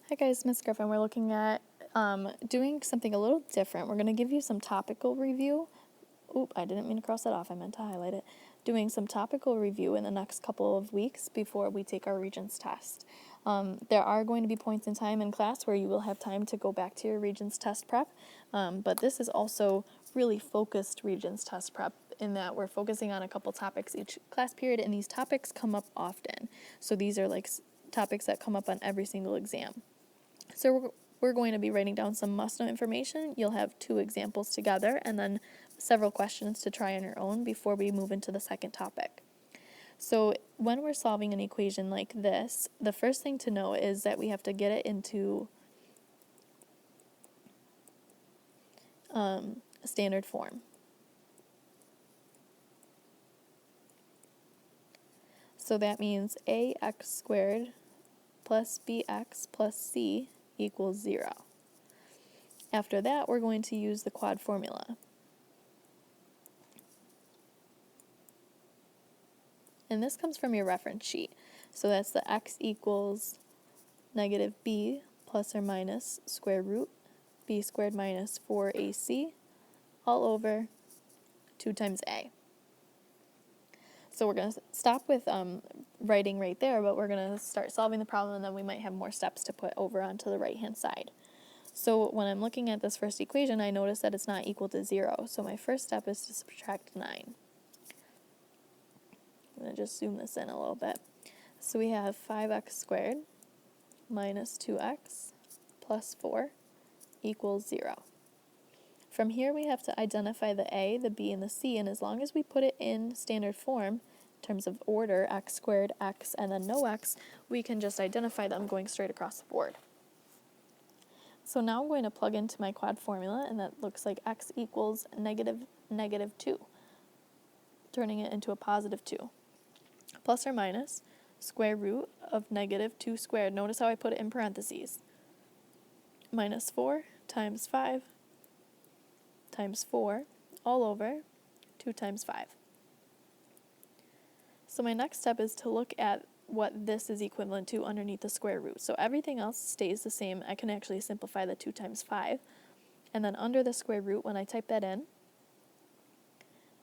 Hi guys, Miss Griffin. We're looking at doing something a little different. We're going to give you some topical review. Oop, I didn't mean to cross that off. I meant to highlight it. Doing some topical review in the next couple of weeks before we take our Regents test. There are going to be points in time in class where you will have time to go back to your Regents test prep, but this is also really focused Regents test prep in that we're focusing on a couple topics each class period, and these topics come up often. So these are like topics that come up on every single exam. So we're going to be writing down some must-know information. You'll have 2 examples together and then several questions to try on your own before we move into the second topic. So when we're solving an equation like this, the first thing to know is that we have to get it into a standard form. So that means ax squared plus bx plus c equals 0. After that, we're going to use the quad formula. And this comes from your reference sheet. So that's the x equals negative b plus or minus square root b squared minus 4ac all over 2 times a. So we're going to stop with writing right there, but we're going to start solving the problem, and then we might have more steps to put over onto the right-hand side. So when I'm looking at this first equation, I notice that it's not equal to 0. So my first step is to subtract 9. I'm going to just zoom this in a little bit. So we have 5x squared minus 2x plus 4 equals 0. From here we have to identify the a, the b, and the c, and as long as we put it in standard form, in terms of order, x squared, x, and then no x, we can just identify them going straight across the board. So now I'm going to plug into my quad formula, and that looks like x equals negative 2, turning it into a positive 2, plus or minus square root of negative 2 squared. Notice how I put it in parentheses. Minus 4 times 5 times 4 all over 2 times 5. So my next step is to look at what this is equivalent to underneath the square root. So everything else stays the same. I can actually simplify the 2 times 5. And then under the square root, when I type that in,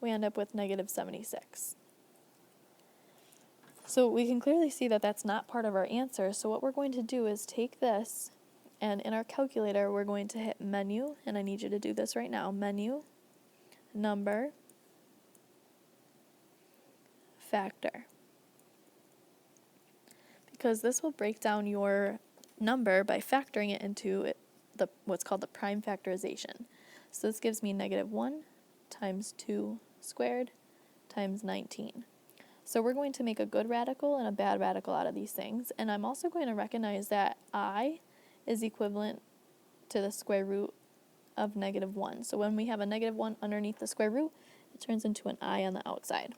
we end up with negative 76. So we can clearly see that that's not part of our answer. So what we're going to do is take this, and in our calculator, we're going to hit menu, and I need you to do this right now. Menu, number, factor. Because this will break down your number by factoring it into what's called the prime factorization. So this gives me negative 1 times 2 squared times 19. So we're going to make a good radical and a bad radical out of these things. And I'm also going to recognize that I is equivalent to the square root of negative 1. So when we have a negative 1 underneath the square root, it turns into an I on the outside.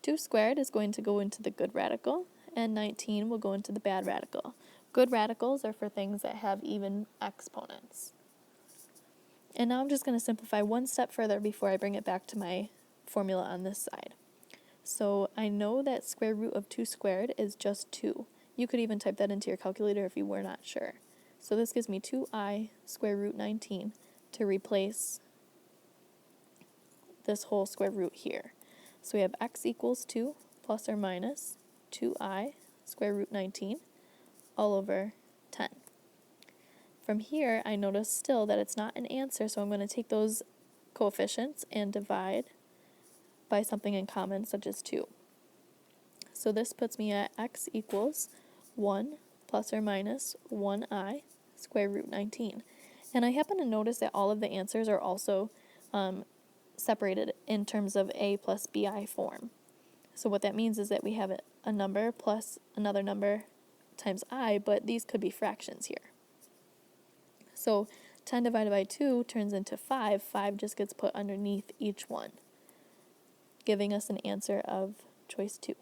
2 squared is going to go into the good radical, and 19 will go into the bad radical. Good radicals are for things that have even exponents. And now I'm just going to simplify one step further before I bring it back to my formula on this side. So I know that square root of 2 squared is just 2. You could even type that into your calculator if you were not sure. So this gives me 2i square root 19 to replace this whole square root here. So we have x equals 2 plus or minus 2i square root 19 all over 10. From here, I notice still that it's not an answer, so I'm going to take those coefficients and divide by something in common, such as 2. So this puts me at x equals 1 plus or minus 1i square root 19. And I happen to notice that all of the answers are also separated in terms of a plus bi form. So what that means is that we have a number plus another number times I, but these could be fractions here. So 10 divided by 2 turns into 5. 5 just gets put underneath each one, giving us an answer of choice 2.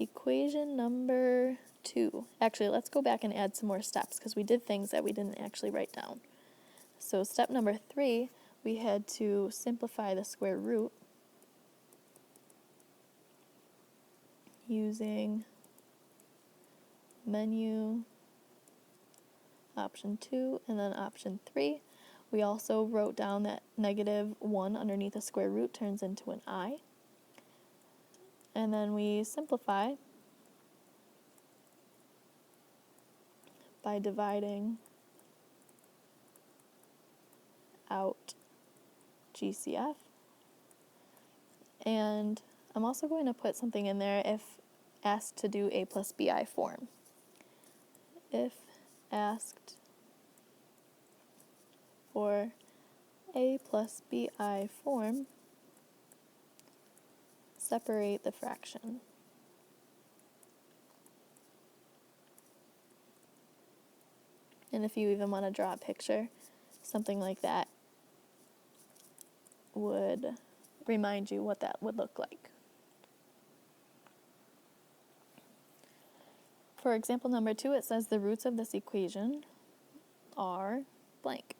Equation number 2. Actually, let's go back and add some more steps because we did things that we didn't actually write down. So step number 3, we had to simplify the square root using menu, option 2, and then option 3. We also wrote down that -1 underneath a square root turns into an I. And then we simplify by dividing out GCF. And I'm also going to put something in there if asked to do a plus bi form. If asked for a plus bi form, separate the fraction. And if you even want to draw a picture, something like that would remind you what that would look like. For example number 2, it says the roots of this equation are blank.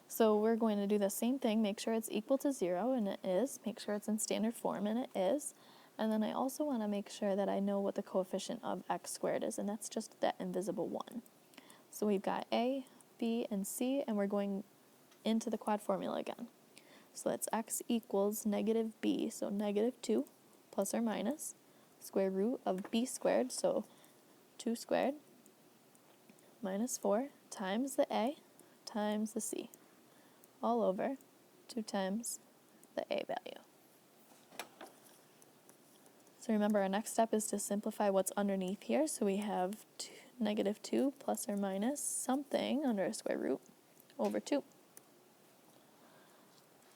So we're going to do the same thing, make sure it's equal to 0, and it is. Make sure it's in standard form, and it is. And then I also want to make sure that I know what the coefficient of x squared is, and that's just that invisible 1. So we've got a, b, and c, and we're going into the quad formula again. So that's x equals -b, so -2 plus or minus square root of b squared, so 2 squared, minus 4 times the a times the c, all over 2 times the a value. So remember, our next step is to simplify what's underneath here. So we have -2 plus or minus something under a square root over 2.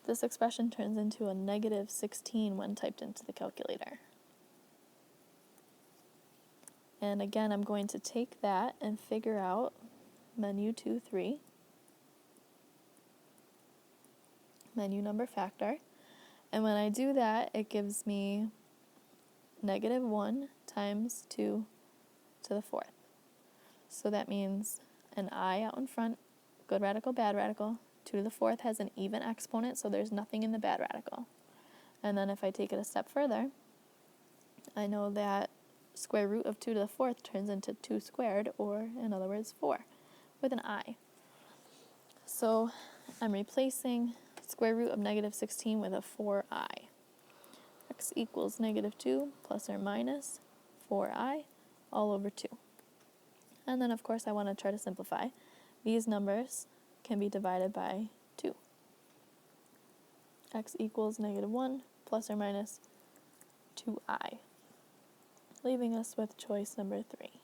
This expression turns into a -16 when typed into the calculator. And again, I'm going to take that and figure out menu 2, 3, menu number factor. And when I do that, it gives me -1 times 2 to the 4th. So that means an I out in front, good radical, bad radical. 2 to the 4th has an even exponent, so there's nothing in the bad radical. And then if I take it a step further, I know that square root of 2 to the 4th turns into 2 squared, or in other words, 4, with an I. So I'm replacing square root of -16 with a 4i. X equals -2 plus or minus 4i all over 2. And then, of course, I want to try to simplify. These numbers can be divided by 2. X equals -1 plus or minus 2i, leaving us with choice number 3.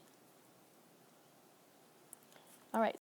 All right,